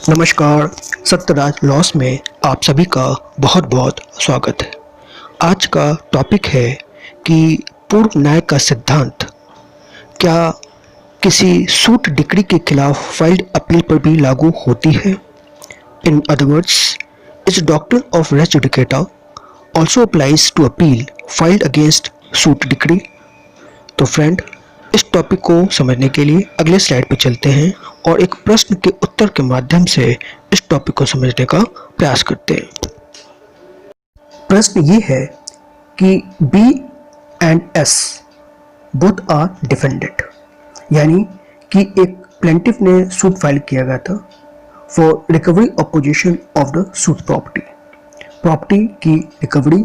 नमस्कार। सत्यराज लॉस में आप सभी का बहुत बहुत स्वागत है। आज का टॉपिक है कि पूर्व न्याय का सिद्धांत क्या किसी सूट डिक्री के खिलाफ फाइल्ड अपील पर भी लागू होती है। इन अदर वर्ड्स, इस doctrine of res judicata also applies to appeal filed against suit decree. तो फ्रेंड, इस टॉपिक को समझने के लिए अगले स्लाइड पर चलते हैं और एक प्रश्न के उत्तर के माध्यम से इस टॉपिक को समझने का प्रयास करते हैं। प्रश्न ये है कि B and S both are defendant, यानी कि एक प्लेंटिफ ने सूट फाइल किया गया था for recovery of position of the suit property की रिकवरी,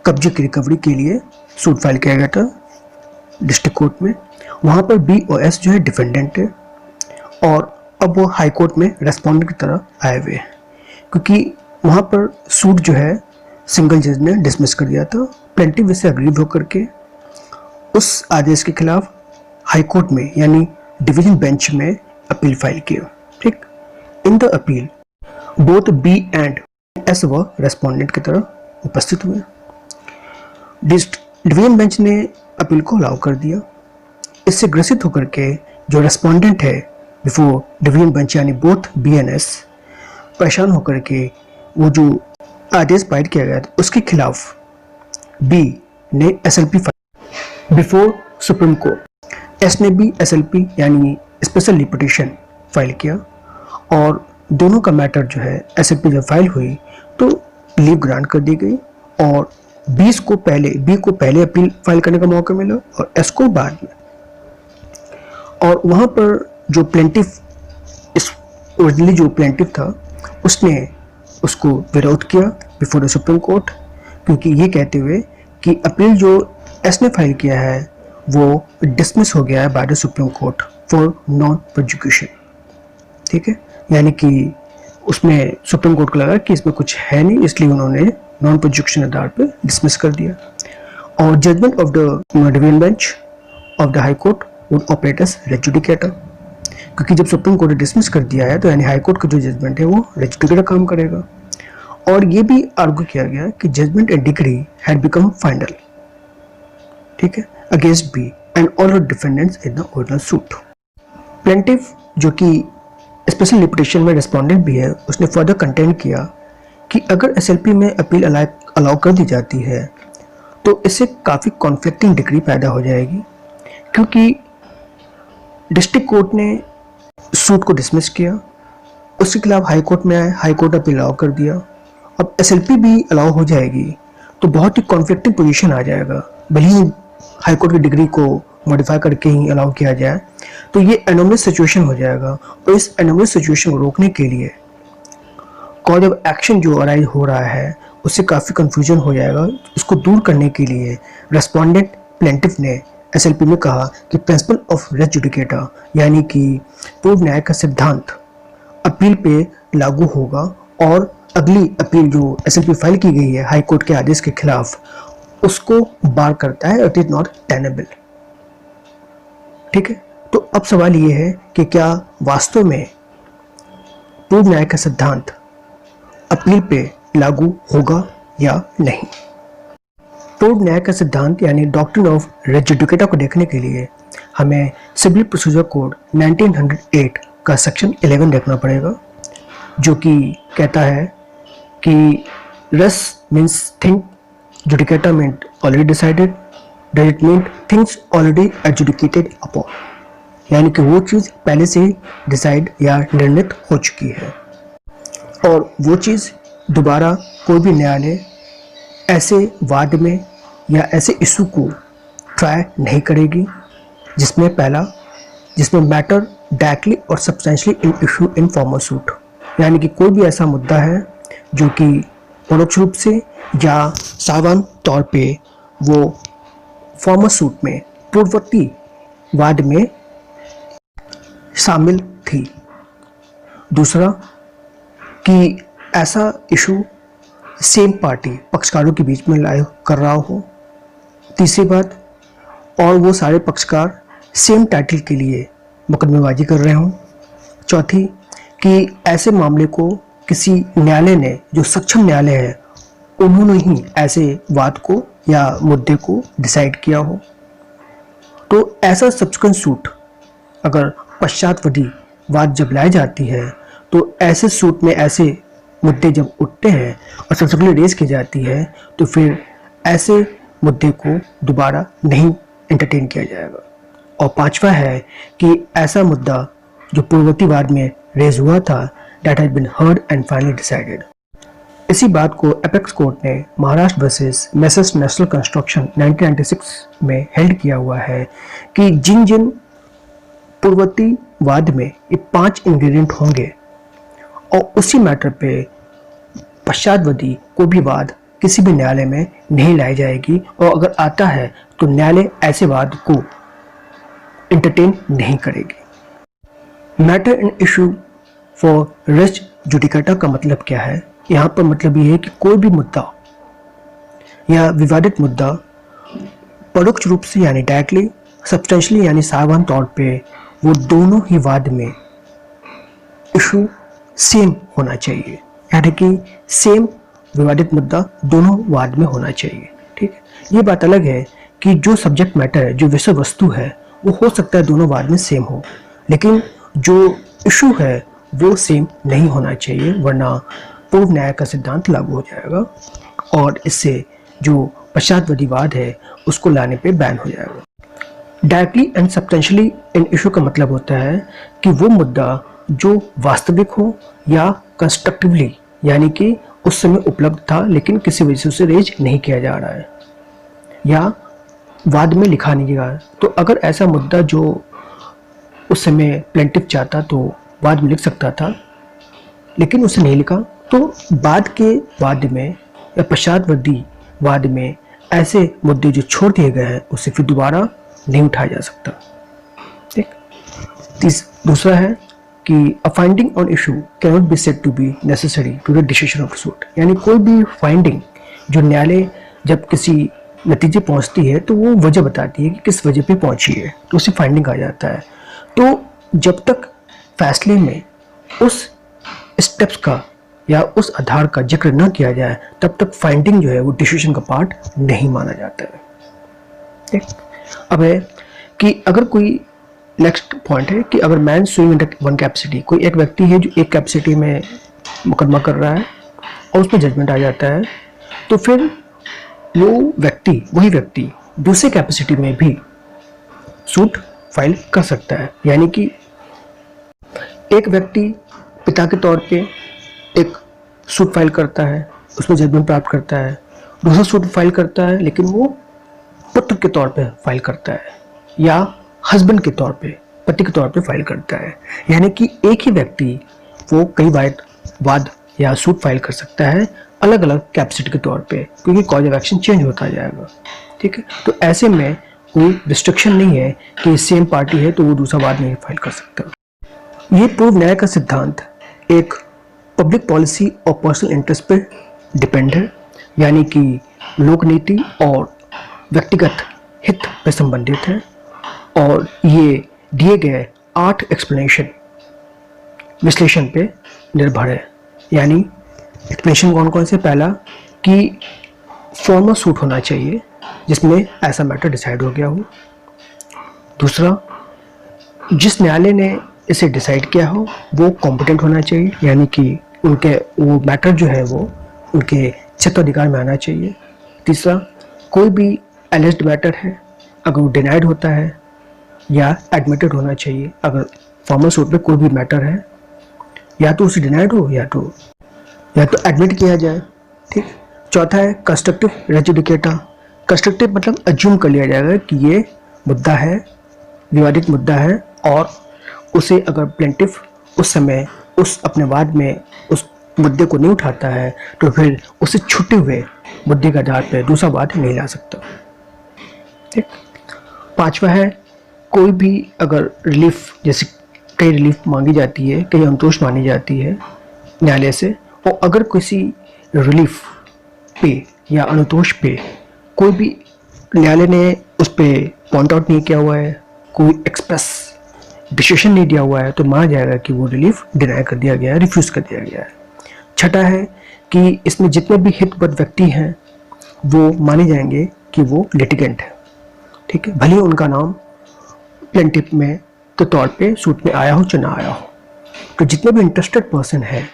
कब्जे की रिकवरी के लिए सूट फाइल किया गया था डिस्ट्रिक्ट कोर्ट में। वहाँ पर बी और एस जो है डिफेंडेंट है और अब वो हाई कोर्ट में रेस्पोंडेंट की तरह आए हुए हैं, क्योंकि वहाँ पर सूट जो है सिंगल जज ने डिसमिस कर दिया था। प्लेंटिफ इससे अग्रीव होकर के उस आदेश के खिलाफ हाई कोर्ट में यानी डिवीजन बेंच में अपील फाइल किया। ठीक, in the appeal both B and S व रेस्पोंडेंट की तरह उपस्थित हुए। डिवीजन बेंच ने अपील को अलाउ कर दिया। इससे ग्रसित होकर के जो रेस्पोंडेंट है बिफोर डिवीजन बेंच यानी बोथ बी एंड एस परेशान होकर के वो जो आदेश पारित किया गया था उसके खिलाफ बी ने SLP file before supreme court, S ने भी एसएलपी यानी स्पेशल लिपिटेशन फाइल किया और दोनों का मैटर जो है एसएलपी जब फाइल हुई तो लीव ग्रांट कर दी गई और बी को पहले अपील फाइल करने का मौका मिला और एस को बाद में। और वहाँ पर जो प्लेंटिफ ओरिजिनली जो प्लेंटिफ था उसने उसको विरोध किया बिफोर द सुप्रीम कोर्ट, क्योंकि ये कहते हुए कि अपील जो एस ने फाइल किया है वो डिसमिस हो गया है by the supreme court for non prosecution. ठीक है, यानी कि उसमें सुप्रीम कोर्ट को लगा कि इसमें कुछ है नहीं, इसलिए उन्होंने नॉन प्रोसिक्यूशन आधार पर डिसमिस कर दिया और judgment of the division bench of the high court would operate as res judicata, क्योंकि जब सुप्रीम कोर्ट ने डिसमिस कर दिया है तो यानी हाई कोर्ट का जो जजमेंट है वो रेस जुडिकेटा काम करेगा। और ये भी आर्ग्यू किया गया कि judgment and decree had become final, ठीक है, against B and all defendants in the original suit. Plaintiff जो कि स्पेशल लिपिटेशन में रेस्पोंडेंट भी है, उसने फर्दर कंटेंट किया कि अगर एसएलपी में अपील अलाउ कर दी जाती है तो इससे काफ़ी कॉन्फ्लिक्टिंग डिग्री पैदा हो जाएगी, क्योंकि डिस्ट्रिक्ट कोर्ट ने सूट को डिसमिस किया, उसके खिलाफ हाई कोर्ट में आए, हाई कोर्ट अपील अलाउ कर दिया, अब एसएलपी भी अलाउ हो जाएगी तो बहुत ही कॉन्फ्लिक्टिंग पोजीशन आ जाएगा। भले ही हाई कोर्ट की डिग्री को मॉडिफाई करके ही अलाउ किया जाए तो ये एनोमलस सिचुएशन हो जाएगा और इस एनोमलस सिचुएशन को रोकने के लिए कॉज ऑफ एक्शन जो अराइज हो रहा है उससे काफ़ी कंफ्यूजन हो जाएगा। इसको दूर करने के लिए रेस्पोंडेंट प्लेंटिफ ने एसएलपी में कहा कि प्रिंसिपल ऑफ रेस जुडिकेटा यानी कि पूर्व न्याय का सिद्धांत अपील पे लागू होगा और अगली अपील जो एसएलपी फाइल की गई है हाई कोर्ट के आदेश के खिलाफ उसको बार करता है, इट इज नॉट टेनेबल। ठीक है, तो अब सवाल ये है कि क्या वास्तव में पूर्व न्याय का सिद्धांत अपील पे लागू होगा या नहीं। पूर्व न्याय का सिद्धांत यानी डॉक्ट्रिन ऑफ रेस जुडिकेटा को देखने के लिए हमें सिविल प्रोसीजर कोड 1908 का सेक्शन 11 देखना पड़ेगा, जो कि कहता है कि res means thing, judicata mean already decided, does it mean things already adjudicated upon, यानी कि वो चीज़ पहले से ही डिसाइड या निर्णित हो चुकी है और वो चीज़ दोबारा कोई भी न्यायालय ऐसे वाद में या ऐसे इशू को ट्राई नहीं करेगी जिसमें मैटर डायरेक्टली और substantially in issue in formal suit, यानी कि कोई भी ऐसा मुद्दा है जो कि परोक्ष रूप से या साधारण तौर पे वो फॉर्मल सूट में पूर्ववर्ती वाद में शामिल थी। दूसरा कि ऐसा इशू सेम पार्टी पक्षकारों के बीच में लाए कर रहा हो। तीसरी बात, और वो सारे पक्षकार सेम टाइटल के लिए मुकदमेबाजी कर रहे हों। चौथी, कि ऐसे मामले को किसी न्यायालय ने, जो सक्षम न्यायालय है, उन्होंने ही ऐसे वाद को या मुद्दे को डिसाइड किया हो। तो ऐसा सब्सिक्वेंट सूट, अगर पश्चातवर्ती वाद जब लाई जाती है, तो ऐसे सूट में ऐसे मुद्दे जब उठते हैं और सब्सिक्वेंटली रेज की जाती है, तो फिर ऐसे मुद्दे को दोबारा नहीं एंटरटेन किया जाएगा। और पांचवा है कि ऐसा मुद्दा जो पूर्ववर्ती वाद में रेज हुआ था, that has been heard and finally decided. इसी बात को एपेक्स कोर्ट ने Maharashtra versus messrs national construction 1996 में हेल्ड किया हुआ है कि जिन जिन पूर्ववर्ती वाद में ये 5 इंग्रेडिएंट होंगे और उसी मैटर पे पश्चातवर्ती कोई भी वाद किसी भी न्यायालय में नहीं लाई जाएगी, और अगर आता है तो न्यायालय ऐसे वाद को एंटरटेन नहीं करेगी। Matter and issue for res judicata का मतलब क्या है? यहाँ पर मतलब ये है कि कोई भी मुद्दा या विवादित मुद्दा परोक्ष रूप से यानी डायरेक्टली, सब्सटेंशियली यानी सावधान तौर पे वो दोनों ही वाद में इशू सेम होना चाहिए, यानी कि सेम विवादित मुद्दा दोनों वाद में होना चाहिए। ठीक है, ये बात अलग है कि जो सब्जेक्ट मैटर है, जो विषय वस्तु है, वो हो सकता है दोनों वाद में सेम हो, लेकिन जो इशू है वो सेम नहीं होना चाहिए, वरना पूर्व न्याय का सिद्धांत लागू हो जाएगा और इससे जो पश्चातवर्ती वाद है उसको लाने पे बैन हो जाएगा। Directly and substantially in issue का मतलब होता है कि वो मुद्दा जो वास्तविक हो या कंस्ट्रक्टिवली, यानी कि उस समय उपलब्ध था लेकिन किसी वजह से उसे रेज नहीं किया जा रहा है या वाद में लिखा नहीं गया। तो अगर ऐसा मुद्दा जो उस समय प्लेंटिफ चाहता तो वाद में लिख सकता था, लेकिन उसे नहीं लिखा, तो बाद के वाद में या पश्चातवर्ती वाद में ऐसे मुद्दे जो छोड़ दिए गए हैं उसे फिर दोबारा नहीं उठाया जा सकता। ठीक। दूसरा है कि a finding on issue can not be said to be necessary to the decision of suit, यानी कोई भी फाइंडिंग जो न्यायालय जब किसी नतीजे पहुंचती है तो वो वजह बताती है कि किस वजह पे पहुंची है, तो उसे फाइंडिंग कहा जाता है। तो जब तक फैसले में उस स्टेप्स का या उस आधार का जिक्र न किया जाए तब तक फाइंडिंग जो है वो डिसीजन का पार्ट नहीं माना जाता है। ठीक। अब है कि अगर कोई नेक्स्ट पॉइंट है कि अगर man sewing under one capacity, कोई एक व्यक्ति है जो एक कैपेसिटी में मुकदमा कर रहा है और उस पर जजमेंट आ जाता है, तो फिर वही व्यक्ति दूसरे कैपेसिटी में भी सूट फाइल कर सकता है। यानी कि एक व्यक्ति पिता के तौर पे एक सूट फाइल करता है, उसमें जजमेंट प्राप्त करता है, दूसरा सूट फाइल करता है लेकिन वो पुत्र के तौर पे फाइल करता है या हस्बैंड के तौर पे, पति के तौर पे फाइल करता है। यानी कि एक ही व्यक्ति वो कई वाद या सूट फाइल कर सकता है अलग अलग कैपेसिटी के तौर पे, क्योंकि कॉज ऑफ एक्शन चेंज होता जाएगा। ठीक है, तो ऐसे में कोई रिस्ट्रिक्शन नहीं है कि सेम पार्टी है तो वो दूसरा वाद नहीं फाइल कर सकता। ये पूर्व न्याय का सिद्धांत एक पब्लिक पॉलिसी और पर्सनल इंटरेस्ट पर डिपेंड है, यानी कि लोक नीति और व्यक्तिगत हित पर संबंधित है, और ये दिए गए 8 एक्सप्लेनेशन विश्लेषण पे निर्भर है। यानी एक्सप्लेनेशन कौन कौन से? पहला कि फॉर्मल सूट होना चाहिए जिसमें ऐसा मैटर डिसाइड हो गया हो। दूसरा, जिस न्यायालय ने इसे डिसाइड किया हो वो कॉम्पिटेंट होना चाहिए, यानी कि उनके वो मैटर जो है वो उनके क्षेत्राधिकार में आना चाहिए। तीसरा, कोई भी एलिज्ड मैटर है अगर वो डिनाइड होता है या एडमिटेड होना चाहिए। अगर फॉर्मल सूट में कोई भी मैटर है या तो उसे डिनाइड हो या तो एडमिट किया जाए। ठीक। चौथा है कंस्ट्रक्टिव रेजुडिकेटा। कंस्ट्रक्टिव मतलब अज्यूम कर लिया जाएगा कि ये मुद्दा है, विवादित मुद्दा है, और उसे अगर प्लेंटिफ उस समय उस अपने वाद में उस मुद्दे को नहीं उठाता है तो फिर उसे छूटे हुए मुद्दे के आधार पर दूसरा वाद नहीं ला सकता। ठीक। पांचवा है कोई भी अगर रिलीफ, जैसे कई रिलीफ मांगी जाती है, कई अंतोष मानी जाती है न्यायालय से, और अगर किसी रिलीफ पे या अनुतोष पे कोई भी न्यायालय ने उस पर पॉइंट आउट नहीं किया हुआ है, कोई एक्सप्रेस डिसीजन नहीं दिया हुआ है तो माना जाएगा कि वो रिलीफ डिनाई कर दिया गया है, रिफ्यूज कर दिया गया है। छठा है कि इसमें जितने भी हितबद्ध व्यक्ति हैं वो माने जाएंगे कि वो लिटिगेंट है, ठीक है, भले उनका नाम प्लेंटिफ में के तौर पे सूट में आया हो चाहे ना आया हो। तो जितने भी इंटरेस्टेड पर्सन है,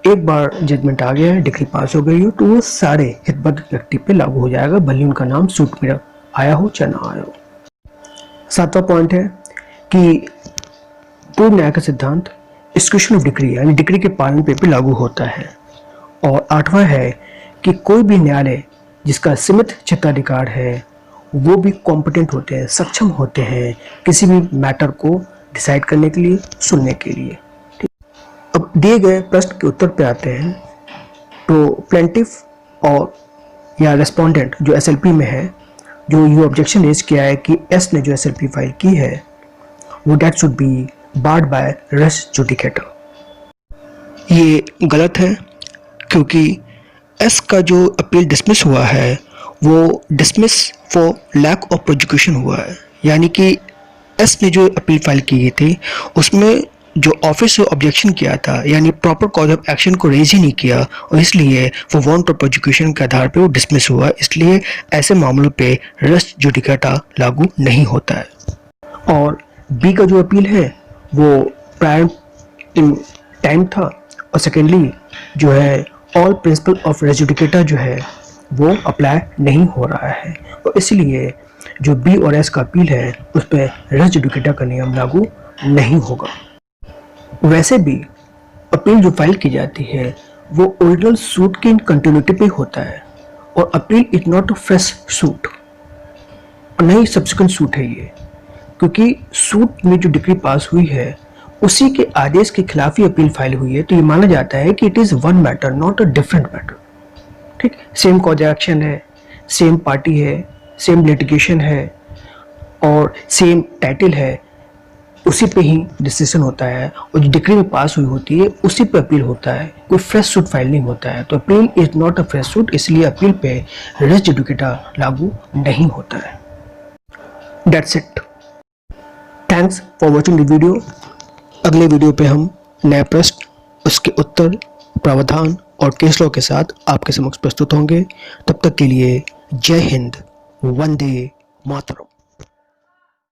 एक बार जजमेंट आ गया है, डिग्री पास हो गई हो, तो वो सारे हितबद्ध व्यक्ति पे लागू हो जाएगा, भले उनका नाम सूट में आया हो चाहे ना आया हो। सातवां पॉइंट है कि पूर्ण न्याय का सिद्धांत एक्सक्यूशन ऑफ डिग्री यानी डिग्री के पालन पे भी लागू होता है। और आठवां है कि कोई भी न्यायालय जिसका सीमित क्षेत्राधिकार है वो भी कॉम्पिटेंट होते हैं, सक्षम होते हैं किसी भी मैटर को डिसाइड करने के लिए, सुनने के लिए। अब दिए गए प्रश्न के उत्तर पे आते हैं। तो प्लेंटिफ और या रेस्पोंडेंट जो एसएलपी में है, जो ये ऑब्जेक्शन रेज किया है कि एस ने जो एसएलपी फाइल की है वो date should be barred by res judicata. ये गलत है क्योंकि एस का जो अपील डिसमिस हुआ है वो dismiss for lack of prosecution हुआ है, यानी कि एस ने जो अपील फाइल की थी उसमें जो ऑफिस से ऑब्जेक्शन किया था यानी प्रॉपर कॉज ऑफ एक्शन को रेज ही नहीं किया और इसलिए वो वांट ऑफ प्रोसिक्यूशन के आधार पे वो डिसमिस हुआ। इसलिए ऐसे मामलों पे रेस जुडिकेटा लागू नहीं होता है। और बी का जो अपील है वो प्रायर टाइम था और सेकेंडली जो है all principle of res judicata जो है वो अप्लाई नहीं हो रहा है और इसलिए जो बी और एस का अपील है उस पर रेस जुडिकेटा का नियम लागू नहीं होगा। वैसे भी अपील जो फाइल की जाती है वो ओरिजिनल सूट की कंटिन्यूटी पे होता है और appeal is not a fresh suit और नहीं सब्सिक्वेंट सूट है ये, क्योंकि सूट में जो डिग्री पास हुई है उसी के आदेश के खिलाफ ही अपील फाइल हुई है, तो ये माना जाता है कि it is one matter not a different matter. ठीक, सेम कॉज एक्शन है, सेम पार्टी है, सेम लिटिगेशन है और सेम टाइटल है, उसी पे ही डिसीजन होता है और जो डिग्री में पास हुई होती है उसी पे अपील होता है, कोई फ्रेश सूट फाइल नहीं होता है। तो appeal is not a fresh suit, इसलिए अपील पे रेस जुडिकेटा लागू नहीं होता है। That's it, thanks for watching the video. अगले वीडियो पे हम नए प्रश्न, उसके उत्तर, प्रावधान और केस लॉ के साथ आपके समक्ष प्रस्तुत होंगे। तब तक के लिए जय हिंद, वंदे मातरम।